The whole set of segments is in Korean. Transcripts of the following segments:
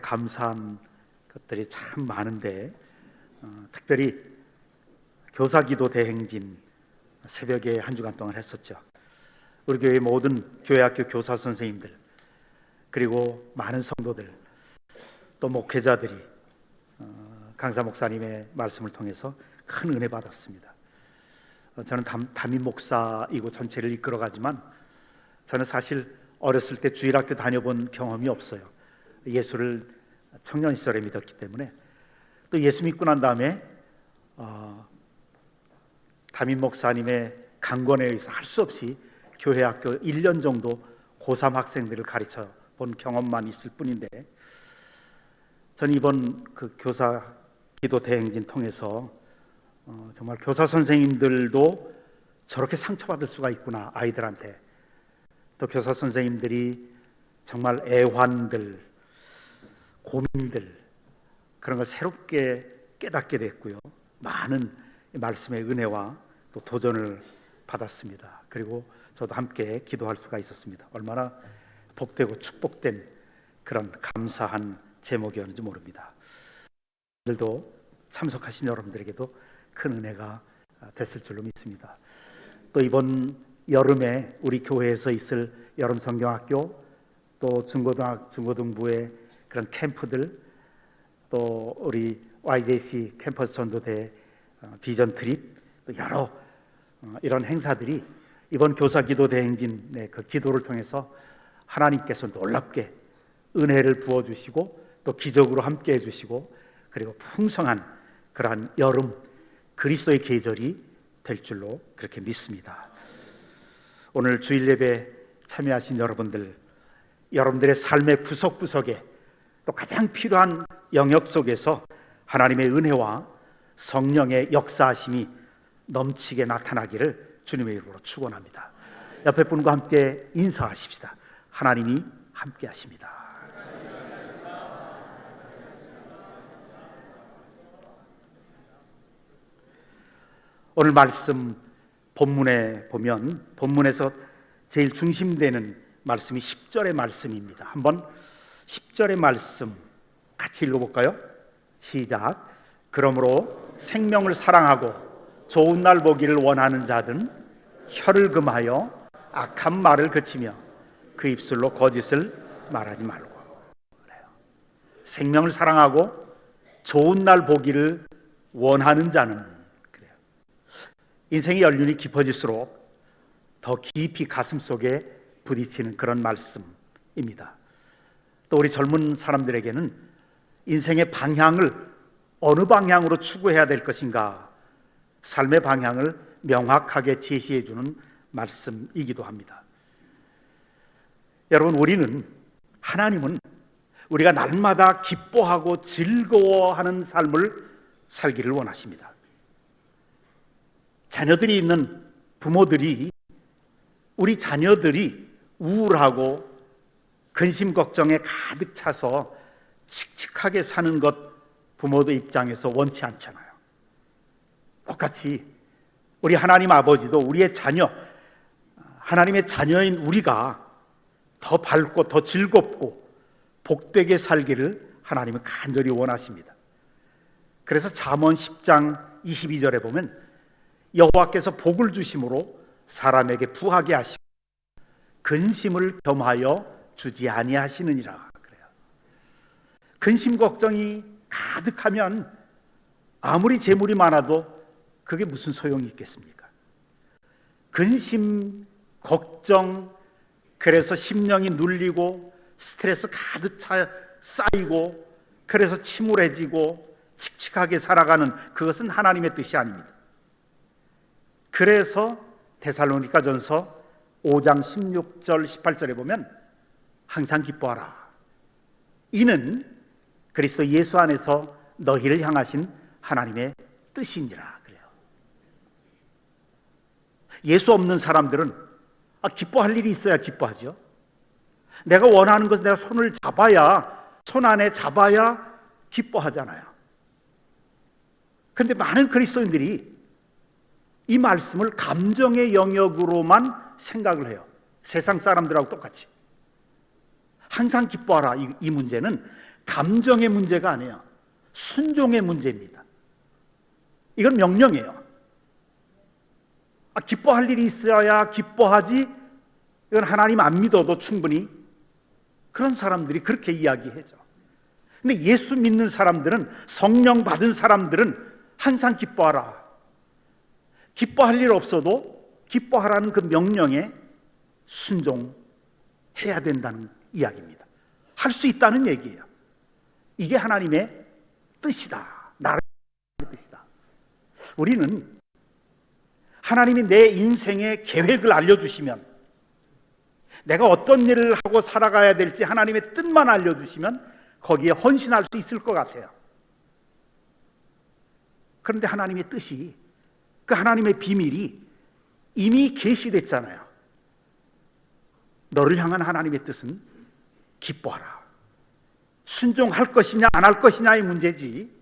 감사한 것들이 참 많은데 특별히 교사기도 대행진 새벽에 한 주간 동안 했었죠. 우리 교회 모든 교회학교 교사 선생님들 그리고 많은 성도들 또 목회자들이 강사 목사님의 말씀을 통해서 큰 은혜 받았습니다. 저는 담임 목사이고 전체를 이끌어가지만 저는 사실 어렸을 때 주일학교 다녀본 경험이 없어요. 예수를 청년 시절에 믿었기 때문에. 또 예수 믿고 난 다음에 담임 목사님의 강권에 의해서 할 수 없이 교회 학교 1년 정도 고3 학생들을 가르쳐 본 경험만 있을 뿐인데, 저는 이번 그 교사 기도 대행진 통해서 정말 교사 선생님들도 저렇게 상처받을 수가 있구나. 아이들한테 또 교사 선생님들이 정말 애환들, 고민들 그런 걸 새롭게 깨닫게 됐고요. 많은 말씀의 은혜와 또 도전을 받았습니다. 그리고 저도 함께 기도할 수가 있었습니다. 얼마나 복되고 축복된 그런 감사한 제목이었는지 모릅니다. 오늘도 참석하신 여러분들에게도 큰 은혜가 됐을 줄로 믿습니다. 또 이번 여름에 우리 교회에서 있을 여름 성경학교 또 중고등부의 그런 캠프들 또 우리 YJC 캠퍼스 전도대 비전 트립 또 여러 이런 행사들이 이번 교사기도 대행진의 그 기도를 통해서 하나님께서 놀랍게 은혜를 부어주시고 또 기적으로 함께 해주시고 그리고 풍성한 그러한 여름 그리스도의 계절이 될 줄로 그렇게 믿습니다. 오늘 주일 예배 참여하신 여러분들, 여러분들의 삶의 구석구석에 또 가장 필요한 영역 속에서 하나님의 은혜와 성령의 역사하심이 넘치게 나타나기를 주님의 이름으로 축원합니다. 옆에 분과 함께 인사하십시다. 하나님이 함께 하십니다. 오늘 말씀 본문에 보면 본문에서 제일 중심되는 말씀이 10절의 말씀입니다. 한번 10절의 말씀 같이 읽어볼까요? 시작. 그러므로 생명을 사랑하고 좋은 날 보기를 원하는 자든 혀를 금하여 악한 말을 그치며 그 입술로 거짓을 말하지 말고. 그래요. 생명을 사랑하고 좋은 날 보기를 원하는 자는, 그래요. 인생의 연륜이 깊어질수록 더 깊이 가슴속에 부딪히는 그런 말씀입니다. 또 우리 젊은 사람들에게는 인생의 방향을 어느 방향으로 추구해야 될 것인가, 삶의 방향을 명확하게 제시해 주는 말씀이기도 합니다. 여러분, 하나님은 우리가 날마다 기뻐하고 즐거워하는 삶을 살기를 원하십니다. 자녀들이 있는 부모들이 우리 자녀들이 우울하고 근심 걱정에 가득 차서 칙칙하게 사는 것 부모들 입장에서 원치 않잖아요. 똑같이 우리 하나님 아버지도 우리의 자녀, 하나님의 자녀인 우리가 더 밝고 더 즐겁고 복되게 살기를 하나님은 간절히 원하십니다. 그래서 잠언 10장 22절에 보면 여호와께서 복을 주심으로 사람에게 부하게 하시고 근심을 겸하여 주지 아니하시느니라. 그래요. 근심 걱정이 가득하면 아무리 재물이 많아도 그게 무슨 소용이 있겠습니까? 근심, 걱정, 그래서 심령이 눌리고 스트레스 가득 쌓이고 그래서 침울해지고 칙칙하게 살아가는 그것은 하나님의 뜻이 아닙니다. 그래서 데살로니가전서 5장 16절 18절에 보면 항상 기뻐하라. 이는 그리스도 예수 안에서 너희를 향하신 하나님의 뜻이니라. 그래요. 예수 없는 사람들은 기뻐할 일이 있어야 기뻐하죠. 내가 원하는 것을 내가 손 안에 잡아야 기뻐하잖아요. 그런데 많은 그리스도인들이 이 말씀을 감정의 영역으로만 생각을 해요. 세상 사람들하고 똑같이. 항상 기뻐하라. 이 문제는 감정의 문제가 아니에요. 순종의 문제입니다. 이건 명령이에요. 기뻐할 일이 있어야 기뻐하지, 이건 하나님 안 믿어도 충분히 그런 사람들이 그렇게 이야기하죠. 근데 예수 믿는 사람들은, 성령 받은 사람들은 항상 기뻐하라. 기뻐할 일 없어도 기뻐하라는 그 명령에 순종해야 된다는 이야기입니다. 할 수 있다는 얘기예요. 이게 하나님의 뜻이다. 나라의 뜻이다. 우리는 하나님이 내 인생의 계획을 알려주시면, 내가 어떤 일을 하고 살아가야 될지 하나님의 뜻만 알려주시면 거기에 헌신할 수 있을 것 같아요. 그런데 하나님의 뜻이, 그 하나님의 비밀이 이미 계시됐잖아요. 너를 향한 하나님의 뜻은 기뻐하라. 순종할 것이냐 안 할 것이냐의 문제지,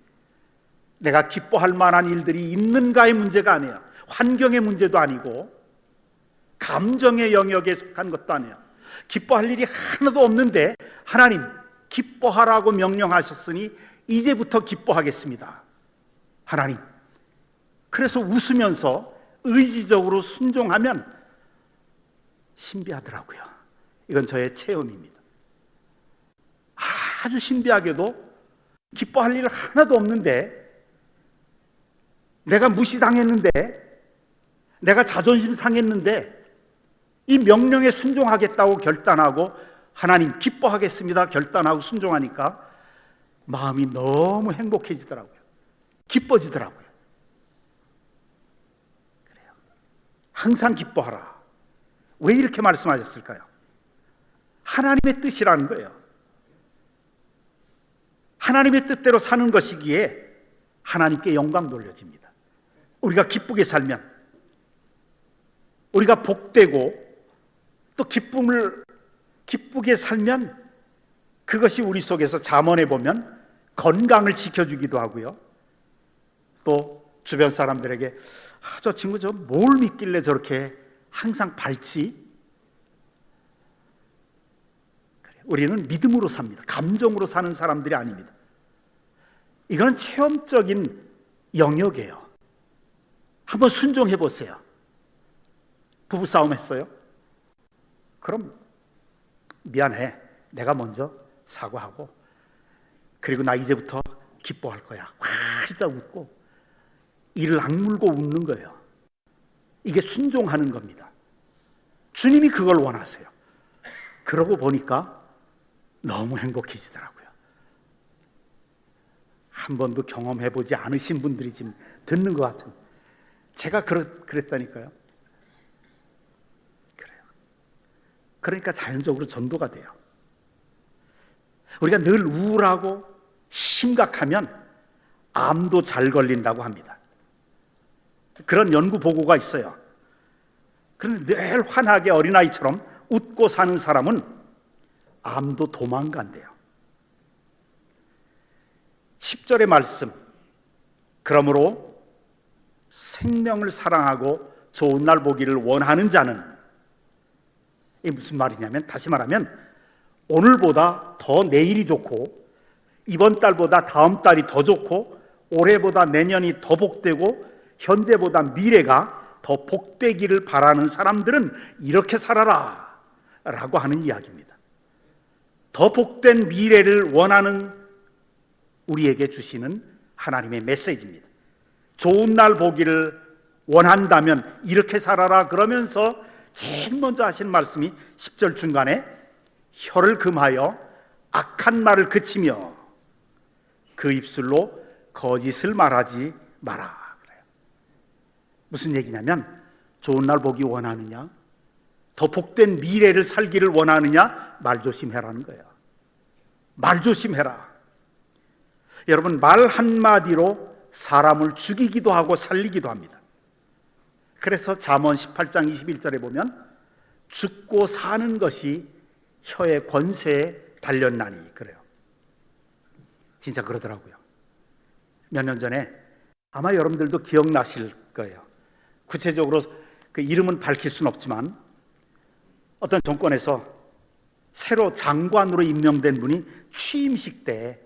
내가 기뻐할 만한 일들이 있는가의 문제가 아니에요. 환경의 문제도 아니고 감정의 영역에 속한 것도 아니에요. 기뻐할 일이 하나도 없는데 하나님 기뻐하라고 명령하셨으니 이제부터 기뻐하겠습니다. 하나님, 그래서 웃으면서 의지적으로 순종하면 신비하더라고요. 이건 저의 체험입니다. 아주 신비하게도 기뻐할 일 하나도 없는데, 내가 무시당했는데, 내가 자존심 상했는데 이 명령에 순종하겠다고 결단하고 하나님 기뻐하겠습니다 결단하고 순종하니까 마음이 너무 행복해지더라고요. 기뻐지더라고요. 그래요. 항상 기뻐하라. 왜 이렇게 말씀하셨을까요? 하나님의 뜻이라는 거예요. 하나님의 뜻대로 사는 것이기에 하나님께 영광 돌려집니다. 우리가 기쁘게 살면, 우리가 복되고 또 기쁘게 살면 그것이 우리 속에서 잠언에 보면 건강을 지켜주기도 하고요. 또 주변 사람들에게 저 친구 저 뭘 믿길래 저렇게 항상 밝지? 우리는 믿음으로 삽니다. 감정으로 사는 사람들이 아닙니다. 이거는 체험적인 영역이에요. 한번 순종해 보세요. 부부싸움 했어요? 그럼 미안해, 내가 먼저 사과하고, 그리고 나 이제부터 기뻐할 거야. 활짝 웃고 이를 악물고 웃는 거예요. 이게 순종하는 겁니다. 주님이 그걸 원하세요. 그러고 보니까 너무 행복해지더라고요. 한 번도 경험해보지 않으신 분들이 지금 듣는 것 같은, 제가 그랬다니까요. 그래요. 그러니까 자연적으로 전도가 돼요. 우리가 늘 우울하고 심각하면 암도 잘 걸린다고 합니다. 그런 연구 보고가 있어요. 그런데 늘 환하게 어린아이처럼 웃고 사는 사람은 암도 도망간대요. 10절의 말씀, 그러므로 생명을 사랑하고 좋은 날 보기를 원하는 자는, 이게 무슨 말이냐면, 다시 말하면 오늘보다 더 내일이 좋고, 이번 달보다 다음 달이 더 좋고, 올해보다 내년이 더 복되고, 현재보다 미래가 더 복되기를 바라는 사람들은 이렇게 살아라 라고 하는 이야기입니다. 더 복된 미래를 원하는 우리에게 주시는 하나님의 메시지입니다. 좋은 날 보기를 원한다면 이렇게 살아라 그러면서 제일 먼저 하신 말씀이 10절 중간에 혀를 금하여 악한 말을 그치며 그 입술로 거짓을 말하지 마라. 그래요. 무슨 얘기냐면, 좋은 날 보기 원하느냐, 더 복된 미래를 살기를 원하느냐, 말 조심해라는 거예요. 말 조심해라. 여러분, 말 한마디로 사람을 죽이기도 하고 살리기도 합니다. 그래서 잠언 18장 21절에 보면 죽고 사는 것이 혀의 권세에 달렸나니, 그래요. 진짜 그러더라고요. 몇 년 전에 아마 여러분들도 기억나실 거예요. 구체적으로 그 이름은 밝힐 수는 없지만 어떤 정권에서 새로 장관으로 임명된 분이 취임식 때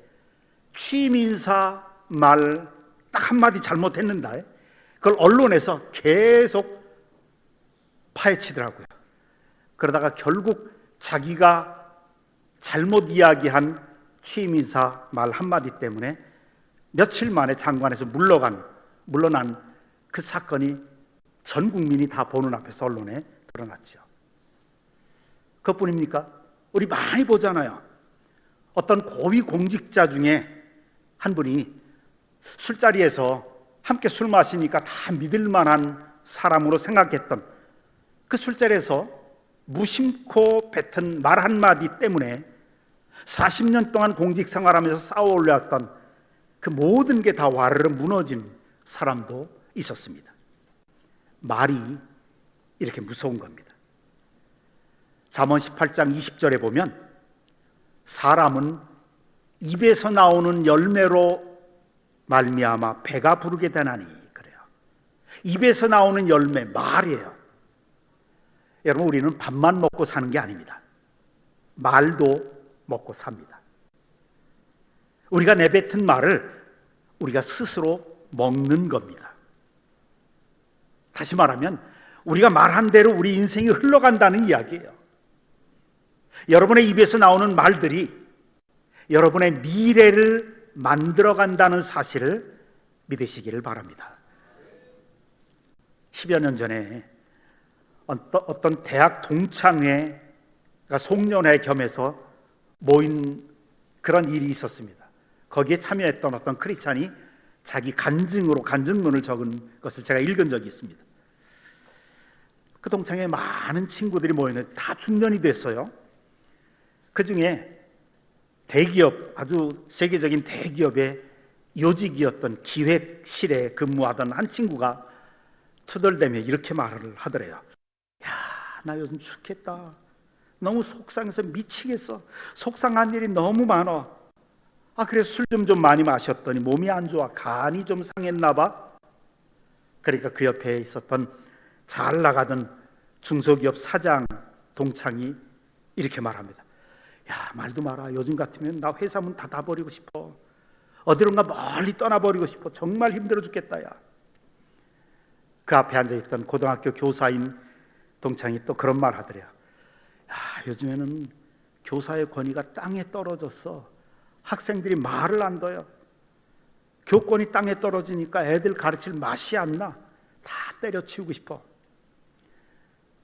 취임 인사 말 딱 한마디 잘못했는다, 그걸 언론에서 계속 파헤치더라고요. 그러다가 결국 자기가 잘못 이야기한 취임 인사 말 한마디 때문에 며칠 만에 장관에서 물러난 그 사건이 전 국민이 다 보는 앞에서 언론에 드러났죠. 그것뿐입니까? 우리 많이 보잖아요. 어떤 고위 공직자 중에 한 분이 술자리에서 함께 술 마시니까 다 믿을 만한 사람으로 생각했던 그 술자리에서 무심코 뱉은 말 한마디 때문에 40년 동안 공직 생활하면서 쌓아 올려왔던 그 모든 게 다 와르르 무너진 사람도 있었습니다. 말이 이렇게 무서운 겁니다. 잠언 18장 20절에 보면 사람은 입에서 나오는 열매로 말미암아 배가 부르게 되나니, 그래요. 입에서 나오는 열매, 말이에요. 여러분, 우리는 밥만 먹고 사는 게 아닙니다. 말도 먹고 삽니다. 우리가 내뱉은 말을 우리가 스스로 먹는 겁니다. 다시 말하면 우리가 말한 대로 우리 인생이 흘러간다는 이야기예요. 여러분의 입에서 나오는 말들이 여러분의 미래를 만들어간다는 사실을 믿으시기를 바랍니다. 10여 년 전에 어떤 대학 동창회가 송년회 겸해서 모인 그런 일이 있었습니다. 거기에 참여했던 어떤 크리스찬이 자기 간증문을 적은 것을 제가 읽은 적이 있습니다. 그 동창회에 많은 친구들이 모였는데 다 중년이 됐어요. 그 중에 대기업, 아주 세계적인 대기업의 요직이었던 기획실에 근무하던 한 친구가 투덜대며 이렇게 말을 하더래요. 야, 나 요즘 죽겠다. 너무 속상해서 미치겠어. 속상한 일이 너무 많아. 그래서 술 좀 많이 마셨더니 몸이 안 좋아. 간이 좀 상했나 봐. 그러니까 그 옆에 있었던 잘 나가던 중소기업 사장 동창이 이렇게 말합니다. 야, 말도 마라. 요즘 같으면 나 회사 문 닫아버리고 싶어. 어디론가 멀리 떠나버리고 싶어. 정말 힘들어 죽겠다. 야. 그 앞에 앉아있던 고등학교 교사인 동창이 또 그런 말 하더래요. 야, 요즘에는 교사의 권위가 땅에 떨어졌어. 학생들이 말을 안 둬요. 교권이 땅에 떨어지니까 애들 가르칠 맛이 안 나. 다 때려치우고 싶어.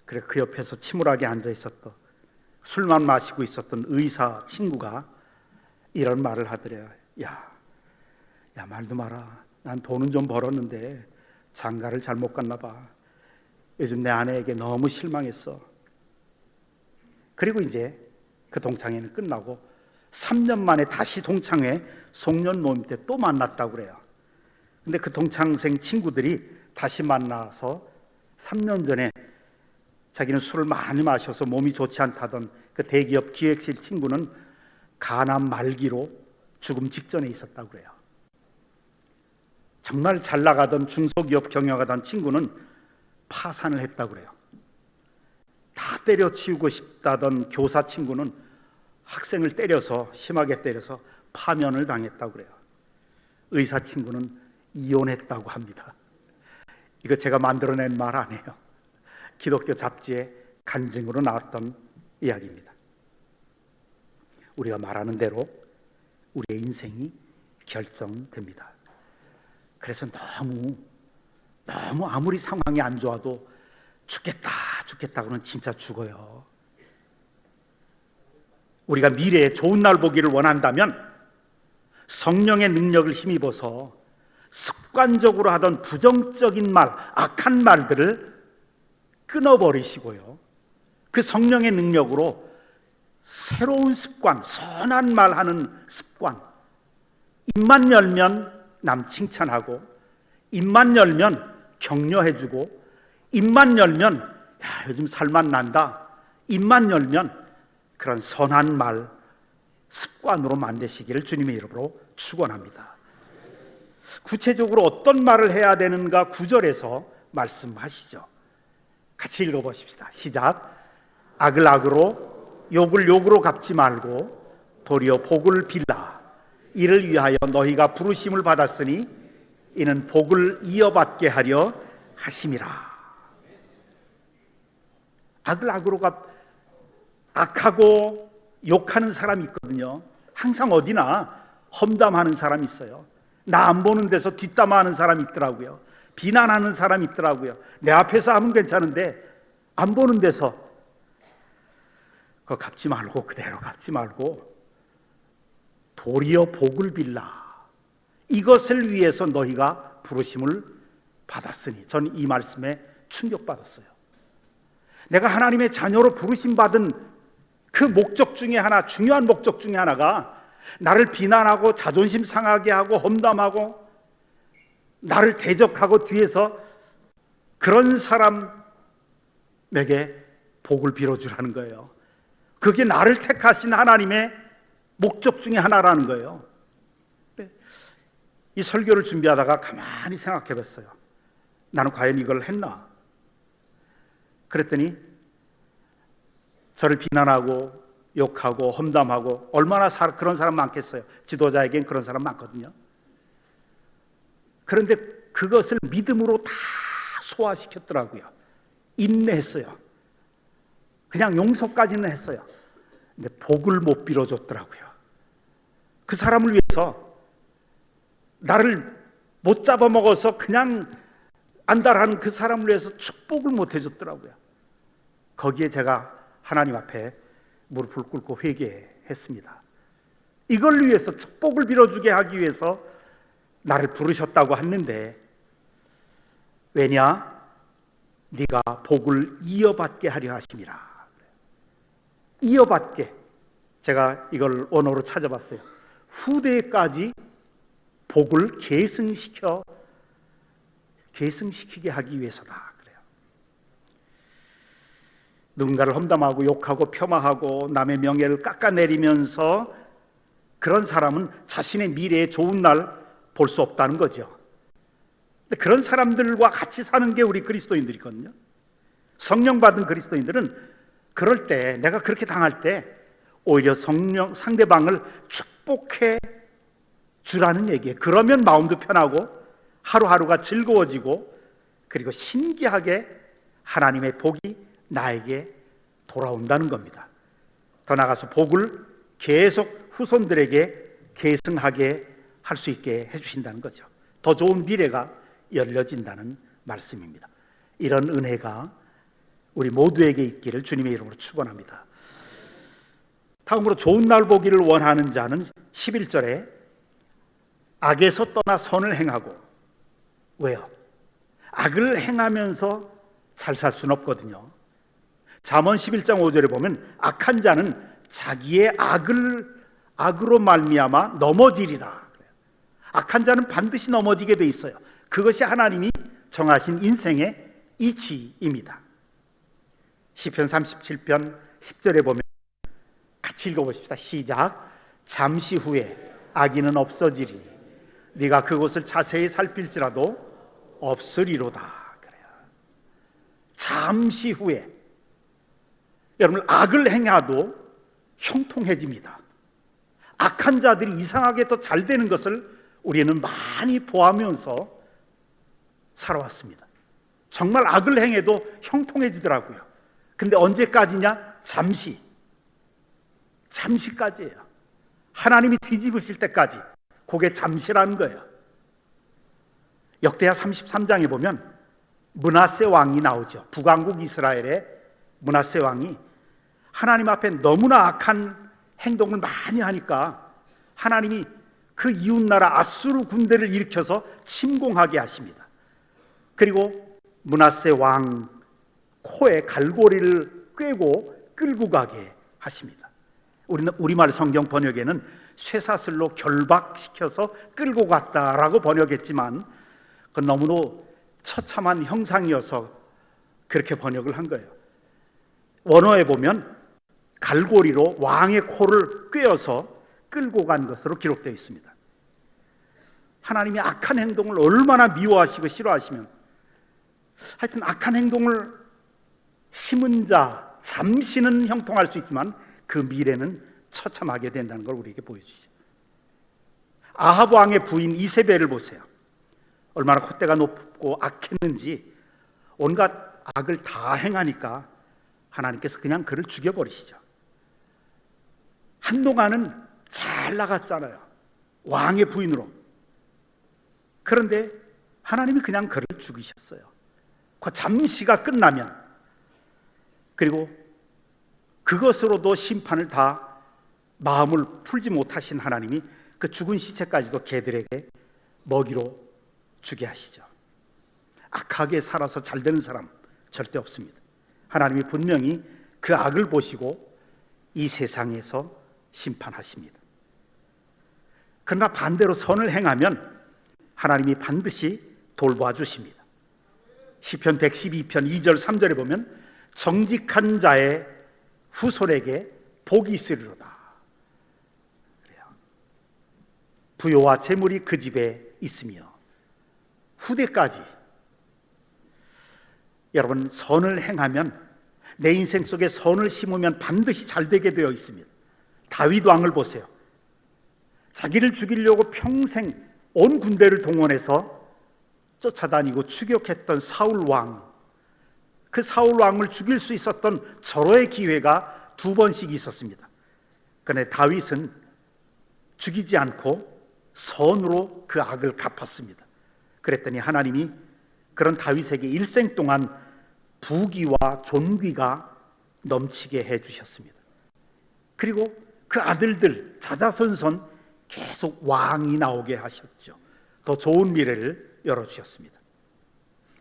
그래, 그 옆에서 침울하게 앉아있었던 술만 마시고 있었던 의사 친구가 이런 말을 하더래요. 야, 말도 마라. 난 돈은 좀 벌었는데 장가를 잘못 갔나 봐. 요즘 내 아내에게 너무 실망했어. 그리고 이제 그 동창회는 끝나고 3년 만에 다시 동창회 송년 모임 때 또 만났다고 그래요. 근데 그 동창생 친구들이 다시 만나서 3년 전에 자기는 술을 많이 마셔서 몸이 좋지 않다던 그 대기업 기획실 친구는 간암 말기로 죽음 직전에 있었다고 그래요. 정말 잘 나가던 중소기업 경영하던 친구는 파산을 했다고 그래요. 다 때려치우고 싶다던 교사 친구는 학생을 심하게 때려서 파면을 당했다고 그래요. 의사 친구는 이혼했다고 합니다. 이거 제가 만들어낸 말 아니에요. 기독교 잡지에 간증으로 나왔던 이야기입니다. 우리가 말하는 대로 우리의 인생이 결정됩니다. 그래서 너무 아무리 상황이 안 좋아도 죽겠다 그러면 진짜 죽어요. 우리가 미래에 좋은 날 보기를 원한다면 성령의 능력을 힘입어서 습관적으로 하던 부정적인 말, 악한 말들을 끊어버리시고요, 그 성령의 능력으로 새로운 습관, 선한 말하는 습관, 입만 열면 남 칭찬하고, 입만 열면 격려해주고, 입만 열면 야, 요즘 살만 난다, 입만 열면 그런 선한 말 습관으로 만드시기를 주님의 이름으로 축원합니다. 구체적으로 어떤 말을 해야 되는가 9절에서 말씀하시죠. 같이 읽어보십시다. 시작. 악을 악으로 욕을 욕으로 갚지 말고 도리어 복을 빌라. 이를 위하여 너희가 부르심을 받았으니 이는 복을 이어받게 하려 하심이라. 악을 악으로 악하고 욕하는 사람이 있거든요. 항상 어디나 험담하는 사람이 있어요. 나 안 보는 데서 뒷담화하는 사람이 있더라고요. 비난하는 사람이 있더라고요. 내 앞에서 하면 괜찮은데 안 보는 데서 그거 갚지 말고, 그대로 갚지 말고 도리어 복을 빌라. 이것을 위해서 너희가 부르심을 받았으니. 저는 이 말씀에 충격받았어요. 내가 하나님의 자녀로 부르심 받은 그 목적 중에 하나, 중요한 목적 중에 하나가 나를 비난하고 자존심 상하게 하고 험담하고 나를 대적하고 뒤에서 그런 사람에게 복을 빌어주라는 거예요. 그게 나를 택하신 하나님의 목적 중에 하나라는 거예요. 이 설교를 준비하다가 가만히 생각해 봤어요. 나는 과연 이걸 했나? 그랬더니 저를 비난하고 욕하고 험담하고 얼마나 그런 사람 많겠어요. 지도자에겐 그런 사람 많거든요. 그런데 그것을 믿음으로 다 소화시켰더라고요. 인내했어요. 그냥 용서까지는 했어요. 근데 복을 못 빌어줬더라고요. 그 사람을 위해서 나를 못 잡아먹어서 그냥 안달하는 그 사람을 위해서 축복을 못 해줬더라고요. 거기에 제가 하나님 앞에 무릎을 꿇고 회개했습니다. 이걸 위해서, 축복을 빌어주게 하기 위해서 나를 부르셨다고 했는데, 왜냐? 네가 복을 이어받게 하려 하심이라. 이어받게. 제가 이걸 원어로 찾아봤어요. 후대까지 복을 계승시키게 하기 위해서다. 그래요. 누군가를 험담하고 욕하고 폄하하고 남의 명예를 깎아내리면서 그런 사람은 자신의 미래에 좋은 날 볼 수 없다는 거죠. 근데 그런 사람들과 같이 사는 게 우리 그리스도인들이거든요. 성령 받은 그리스도인들은 그럴 때, 내가 그렇게 당할 때 오히려 상대방을 축복해 주라는 얘기예요. 그러면 마음도 편하고 하루하루가 즐거워지고, 그리고 신기하게 하나님의 복이 나에게 돌아온다는 겁니다. 더 나아가서 복을 계속 후손들에게 계승하게 할 수 있게 해주신다는 거죠. 더 좋은 미래가 열려진다는 말씀입니다. 이런 은혜가 우리 모두에게 있기를 주님의 이름으로 축원합니다. 다음으로 좋은 날 보기를 원하는 자는 11절에 악에서 떠나 선을 행하고. 왜요? 악을 행하면서 잘 살 수는 없거든요. 잠언 11장 5절에 보면 악한 자는 자기의 악으로 말미암아 넘어지리라. 악한 자는 반드시 넘어지게 돼 있어요. 그것이 하나님이 정하신 인생의 이치입니다. 시편 37편 10절에 보면 같이 읽어보십시다. 시작. 잠시 후에 악인은 없어지리니 네가 그곳을 자세히 살필지라도 없으리로다. 그래요. 잠시 후에. 여러분, 악을 행해도 형통해집니다. 악한 자들이 이상하게 더 잘 되는 것을 우리는 많이 보아하면서 살아왔습니다. 정말 악을 행해도 형통해지더라고요. 근데 언제까지냐? 잠시까지예요. 하나님이 뒤집으실 때까지. 그게 잠시라는 거예요. 역대하 33장에 보면 므낫세 왕이 나오죠. 북왕국 이스라엘의 므낫세 왕이 하나님 앞에 너무나 악한 행동을 많이 하니까 하나님이 그 이웃나라 아수르 군대를 일으켜서 침공하게 하십니다. 그리고 므낫세 왕 코에 갈고리를 꿰고 끌고 가게 하십니다. 우리말 성경 번역에는 쇠사슬로 결박시켜서 끌고 갔다라고 번역했지만 그건 너무나 처참한 형상이어서 그렇게 번역을 한 거예요. 원어에 보면 갈고리로 왕의 코를 꿰어서 끌고 간 것으로 기록되어 있습니다. 하나님이 악한 행동을 얼마나 미워하시고 싫어하시면, 하여튼 악한 행동을 심은 자 잠시는 형통할 수 있지만 그 미래는 처참하게 된다는 걸 우리에게 보여주죠. 아합 왕의 부인 이세벨을 보세요. 얼마나 콧대가 높고 악했는지 온갖 악을 다 행하니까 하나님께서 그냥 그를 죽여버리시죠. 한동안은 잘 나갔잖아요, 왕의 부인으로. 그런데 하나님이 그냥 그를 죽이셨어요. 그 잠시가 끝나면, 그리고 그것으로도 심판을 다 마음을 풀지 못하신 하나님이 그 죽은 시체까지도 개들에게 먹이로 주게 하시죠. 악하게 살아서 잘 되는 사람 절대 없습니다. 하나님이 분명히 그 악을 보시고 이 세상에서 심판하십니다. 그러나 반대로 선을 행하면 하나님이 반드시 돌보아 주십니다. 시편 112편 2절 3절에 보면 정직한 자의 후손에게 복이 있으리로다. 그래요. 부요와 재물이 그 집에 있으며 후대까지. 여러분, 선을 행하면, 내 인생 속에 선을 심으면 반드시 잘 되게 되어 있습니다. 다윗 왕을 보세요. 자기를 죽이려고 평생 온 군대를 동원해서 쫓아다니고 추격했던 사울 왕, 그 사울 왕을 죽일 수 있었던 절호의 기회가 2번씩 있었습니다. 그런데 다윗은 죽이지 않고 선으로 그 악을 갚았습니다. 그랬더니 하나님이 그런 다윗에게 일생 동안 부귀와 존귀가 넘치게 해주셨습니다. 그리고 그 아들들 자자손손 계속 왕이 나오게 하셨죠. 더 좋은 미래를 열어주셨습니다.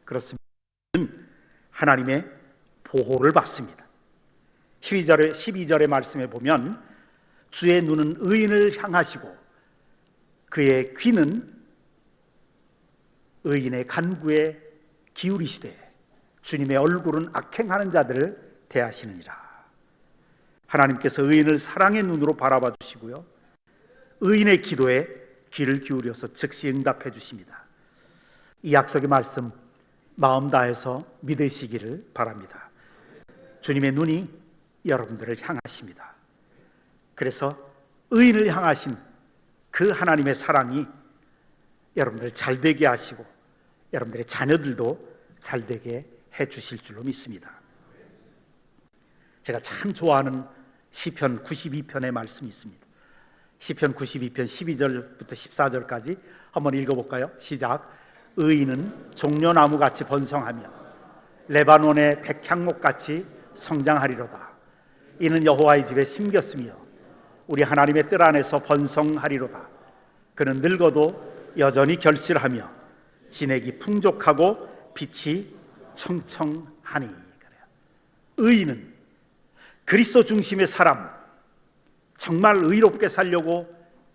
그렇습니다. 하나님의 보호를 받습니다. 12절의 말씀에 보면 주의 눈은 의인을 향하시고 그의 귀는 의인의 간구에 기울이시되 주님의 얼굴은 악행하는 자들을 대하시느니라. 하나님께서 의인을 사랑의 눈으로 바라봐 주시고요, 의인의 기도에 귀를 기울여서 즉시 응답해 주십니다. 이 약속의 말씀 마음 다해서 믿으시기를 바랍니다. 주님의 눈이 여러분들을 향하십니다. 그래서 의인을 향하신 그 하나님의 사랑이 여러분들을 잘되게 하시고 여러분들의 자녀들도 잘되게 해주실 줄로 믿습니다. 제가 참 좋아하는 시편 92편의 말씀이 있습니다. 시편 92편 12절부터 14절까지 한번 읽어볼까요? 시작. 의인은 종려나무같이 번성하며 레바논의 백향목같이 성장하리로다. 이는 여호와의 집에 심겼으며 우리 하나님의 뜰 안에서 번성하리로다. 그는 늙어도 여전히 결실하며 진액이 풍족하고 빛이 청청하니. 의인은 그리스도 중심의 사람, 정말 의롭게 살려고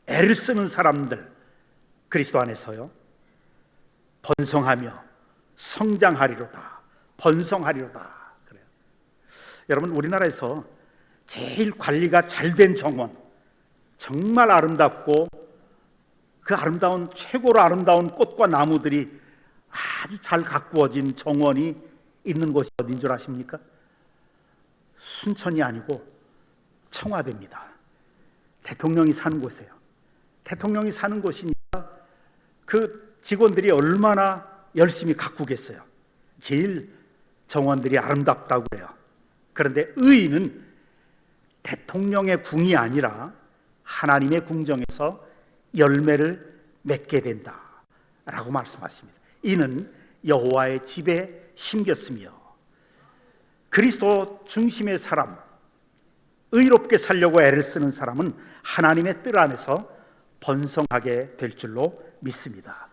애를 쓰는 사람들, 그리스도 안에서요 번성하며 성장하리로다. 번성하리로다. 그래요. 여러분, 우리나라에서 제일 관리가 잘된 정원, 정말 아름답고 그 아름다운, 최고로 아름다운 꽃과 나무들이 아주 잘 가꾸어진 정원이 있는 곳이 어딘 줄 아십니까? 순천이 아니고 청와대입니다. 대통령이 사는 곳이에요. 대통령이 사는 곳이니까 그 직원들이 얼마나 열심히 가꾸겠어요. 제일 정원들이 아름답다고 해요. 그런데 의인은 대통령의 궁이 아니라 하나님의 궁정에서 열매를 맺게 된다라고 말씀하십니다. 이는 여호와의 집에 심겼으며. 그리스도 중심의 사람, 의롭게 살려고 애를 쓰는 사람은 하나님의 뜰 안에서 번성하게 될 줄로 믿습니다.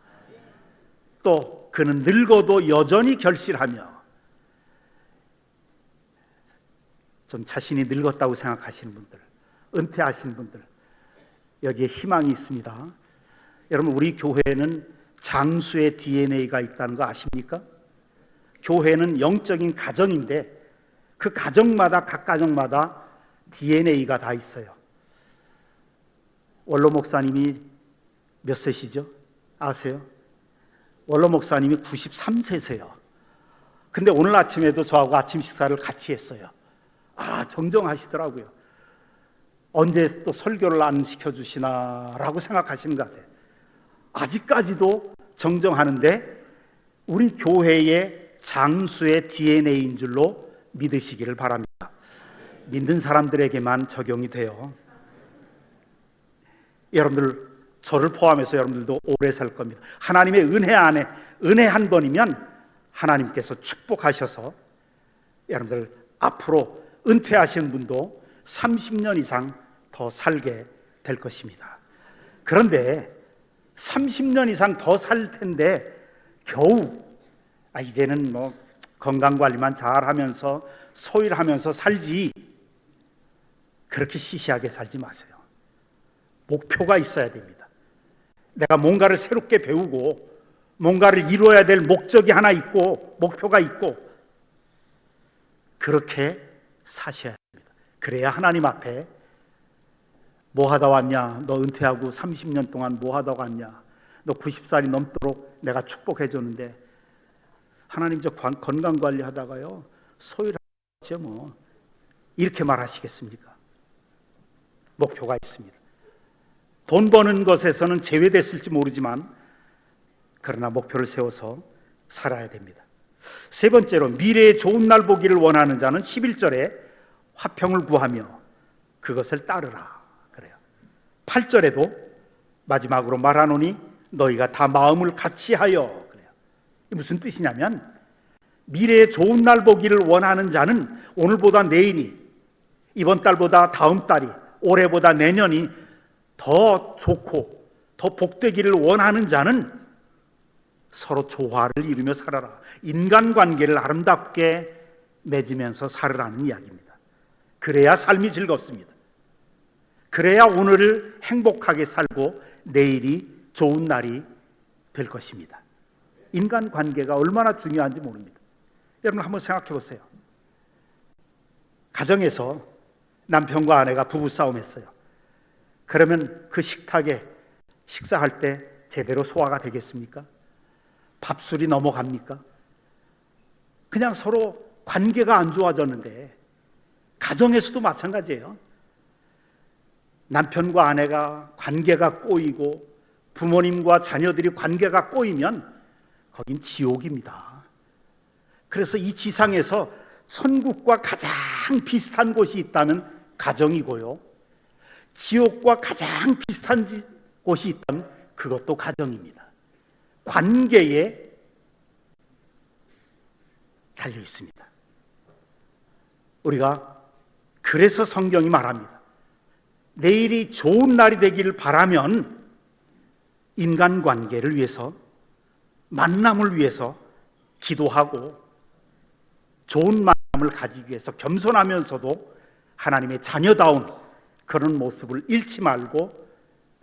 또 그는 늙어도 여전히 결실하며. 좀 자신이 늙었다고 생각하시는 분들, 은퇴하신 분들, 여기에 희망이 있습니다. 여러분, 우리 교회는 장수의 DNA가 있다는 거 아십니까? 교회는 영적인 가정인데 그 가정마다, 각 가정마다 DNA가 다 있어요. 원로 목사님이 몇 세시죠? 아세요? 원로 목사님이 93세세요. 근데 오늘 아침에도 저하고 아침 식사를 같이 했어요. 정정하시더라고요. 언제 또 설교를 안 시켜주시나라고 생각하시는 것 같아요. 아직까지도 정정하는데 우리 교회의 장수의 DNA인 줄로 믿으시기를 바랍니다. 믿는 사람들에게만 적용이 돼요. 여러분들, 저를 포함해서 여러분들도 오래 살 겁니다. 하나님의 은혜 안에, 은혜 한 번이면 하나님께서 축복하셔서 여러분들 앞으로 은퇴하신 분도 30년 이상 더 살게 될 것입니다. 그런데 30년 이상 더 살 텐데 겨우 이제는 뭐 건강관리만 잘하면서 소일하면서 살지, 그렇게 시시하게 살지 마세요. 목표가 있어야 됩니다. 내가 뭔가를 새롭게 배우고 뭔가를 이루어야 될 목적이 하나 있고 목표가 있고 그렇게 사셔야 됩니다. 그래야 하나님 앞에 뭐 하다 왔냐? 너 은퇴하고 30년 동안 뭐 하다 왔냐? 너 90살이 넘도록 내가 축복해 줬는데 하나님 저 건강관리 하다가요 소일하죠 뭐, 이렇게 말하시겠습니까? 목표가 있습니다. 돈 버는 것에서는 제외됐을지 모르지만 그러나 목표를 세워서 살아야 됩니다. 세 번째로, 미래의 좋은 날 보기를 원하는 자는 11절에 화평을 구하며 그것을 따르라 그래요. 8절에도 마지막으로 말하노니 너희가 다 마음을 같이 하여 그래요. 이게 무슨 뜻이냐면 미래의 좋은 날 보기를 원하는 자는 오늘보다 내일이, 이번 달보다 다음 달이, 올해보다 내년이 더 좋고 더 복되기를 원하는 자는 서로 조화를 이루며 살아라. 인간관계를 아름답게 맺으면서 살으라는 이야기입니다. 그래야 삶이 즐겁습니다. 그래야 오늘을 행복하게 살고 내일이 좋은 날이 될 것입니다. 인간관계가 얼마나 중요한지 모릅니다. 여러분 한번 생각해 보세요. 가정에서 남편과 아내가 부부싸움했어요. 그러면 그 식탁에 식사할 때 제대로 소화가 되겠습니까? 밥술이 넘어갑니까? 그냥 서로 관계가 안 좋아졌는데 가정에서도 마찬가지예요. 남편과 아내가 관계가 꼬이고 부모님과 자녀들이 관계가 꼬이면 거긴 지옥입니다. 그래서 이 지상에서 천국과 가장 비슷한 곳이 있다면 가정이고요, 지옥과 가장 비슷한 곳이 있다면 그것도 가정입니다. 관계에 달려 있습니다. 우리가 그래서 성경이 말합니다. 내일이 좋은 날이 되기를 바라면 인간관계를 위해서, 만남을 위해서 기도하고 좋은 마음을 가지기 위해서 겸손하면서도 하나님의 자녀다운 그런 모습을 잃지 말고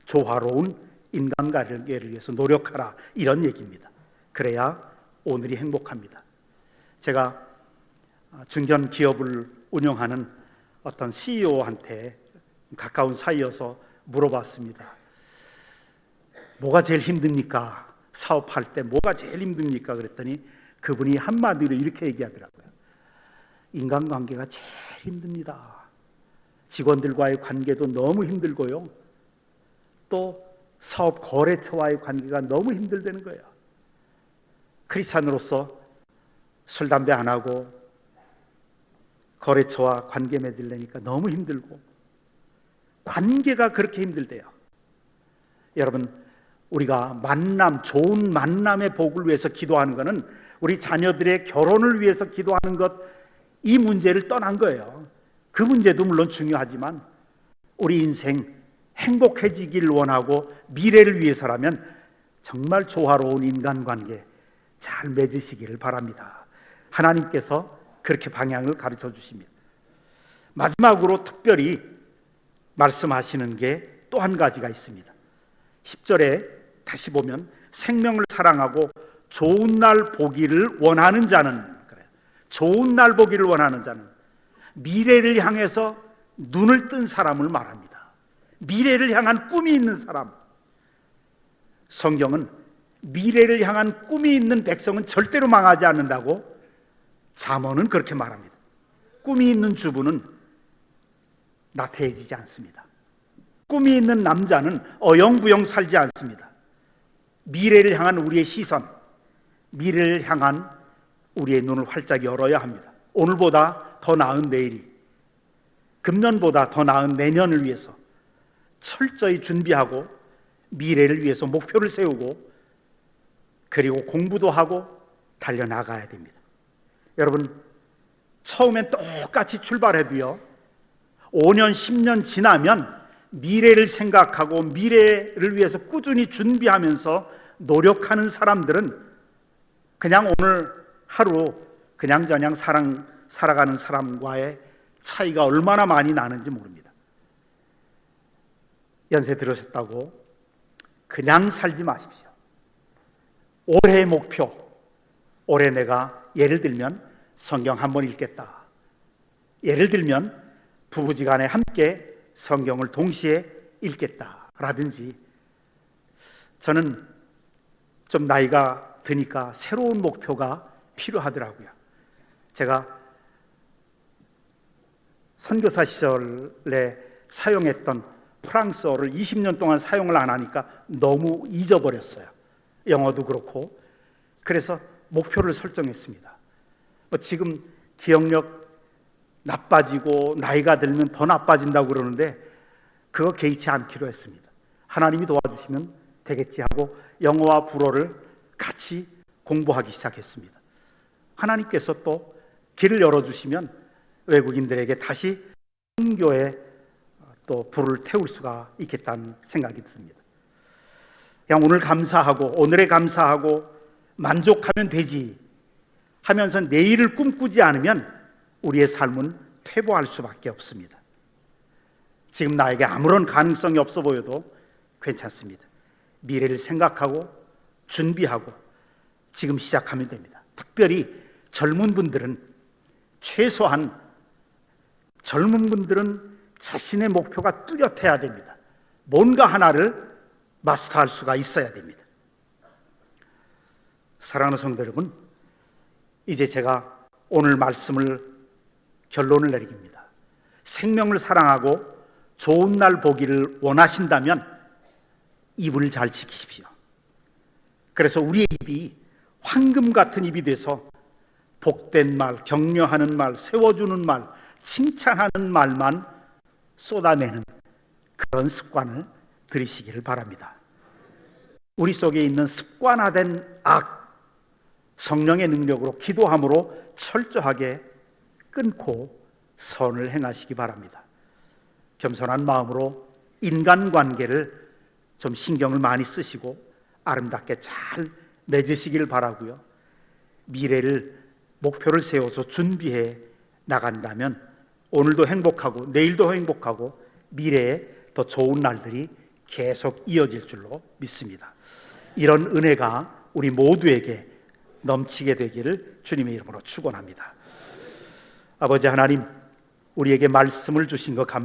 조화로운 인간관계를 위해서 노력하라, 이런 얘기입니다. 그래야 오늘이 행복합니다. 제가 중견 기업을 운영하는 어떤 CEO한테 가까운 사이여서 물어봤습니다. 뭐가 제일 힘듭니까? 사업할 때 뭐가 제일 힘듭니까? 그랬더니 그분이 한마디로 이렇게 얘기하더라고요. 인간관계가 제일 힘듭니다. 직원들과의 관계도 너무 힘들고요, 또 사업 거래처와의 관계가 너무 힘들다는 거예요. 크리스찬으로서 술, 담배 안 하고 거래처와 관계 맺으려니까 너무 힘들고 관계가 그렇게 힘들대요. 여러분, 우리가 만남, 좋은 만남의 복을 위해서 기도하는 것은 우리 자녀들의 결혼을 위해서 기도하는 것, 이 문제를 떠난 거예요. 그 문제도 물론 중요하지만 우리 인생 행복해지기를 원하고 미래를 위해서라면 정말 조화로운 인간관계 잘 맺으시기를 바랍니다. 하나님께서 그렇게 방향을 가르쳐 주십니다. 마지막으로 특별히 말씀하시는 게 또 한 가지가 있습니다. 10절에 다시 보면 생명을 사랑하고 좋은 날 보기를 원하는 자는, 그래요. 좋은 날 보기를 원하는 자는 미래를 향해서 눈을 뜬 사람을 말합니다. 미래를 향한 꿈이 있는 사람. 성경은 미래를 향한 꿈이 있는 백성은 절대로 망하지 않는다고 잠언은 그렇게 말합니다. 꿈이 있는 주부는 나태해지지 않습니다. 꿈이 있는 남자는 어영부영 살지 않습니다. 미래를 향한 우리의 시선, 미래를 향한 우리의 눈을 활짝 열어야 합니다. 오늘보다 더 나은 내일이, 금년보다 더 나은 내년을 위해서 철저히 준비하고 미래를 위해서 목표를 세우고 그리고 공부도 하고 달려나가야 됩니다. 여러분, 처음엔 똑같이 출발해도요, 5년, 10년 지나면 미래를 생각하고 미래를 위해서 꾸준히 준비하면서 노력하는 사람들은 그냥 오늘 하루 그냥저냥 살아가는 사람과의 차이가 얼마나 많이 나는지 모릅니다. 연세 들으셨다고 그냥 살지 마십시오. 올해의 목표, 올해 내가 예를 들면 성경 한 번 읽겠다, 예를 들면 부부지간에 함께 성경을 동시에 읽겠다라든지, 저는 좀 나이가 드니까 새로운 목표가 필요하더라고요. 제가 선교사 시절에 사용했던 프랑스어를 20년 동안 사용을 안 하니까 너무 잊어버렸어요. 영어도 그렇고. 그래서 목표를 설정했습니다. 지금 기억력 나빠지고 나이가 들면 더 나빠진다고 그러는데 그거 개의치 않기로 했습니다. 하나님이 도와주시면 되겠지 하고 영어와 불어를 같이 공부하기 시작했습니다. 하나님께서 또 길을 열어주시면 외국인들에게 다시 선교에 또 불을 태울 수가 있겠다는 생각이 듭니다. 그냥 오늘 감사하고 오늘에 감사하고 만족하면 되지 하면서 내일을 꿈꾸지 않으면 우리의 삶은 퇴보할 수밖에 없습니다. 지금 나에게 아무런 가능성이 없어 보여도 괜찮습니다. 미래를 생각하고 준비하고 지금 시작하면 됩니다. 특별히 젊은 분들은 자신의 목표가 뚜렷해야 됩니다. 뭔가 하나를 마스터할 수가 있어야 됩니다. 사랑하는 성도 여러분, 이제 제가 오늘 말씀을 결론을 내립니다. 생명을 사랑하고 좋은 날 보기를 원하신다면 입을 잘 지키십시오. 그래서 우리의 입이 황금 같은 입이 돼서 복된 말, 격려하는 말, 세워주는 말, 칭찬하는 말만 쏟아내는 그런 습관을 들이시기를 바랍니다. 우리 속에 있는 습관화된 악, 성령의 능력으로 기도함으로 철저하게 끊고 선을 행하시기 바랍니다. 겸손한 마음으로 인간관계를 좀 신경을 많이 쓰시고 아름답게 잘 맺으시길 바라고요. 미래를 목표를 세워서 준비해 나간다면 오늘도 행복하고 내일도 행복하고 미래에 더 좋은 날들이 계속 이어질 줄로 믿습니다. 이런 은혜가 우리 모두에게 넘치게 되기를 주님의 이름으로 축원합니다. 아버지 하나님, 우리에게 말씀을 주신 것 감사합니다.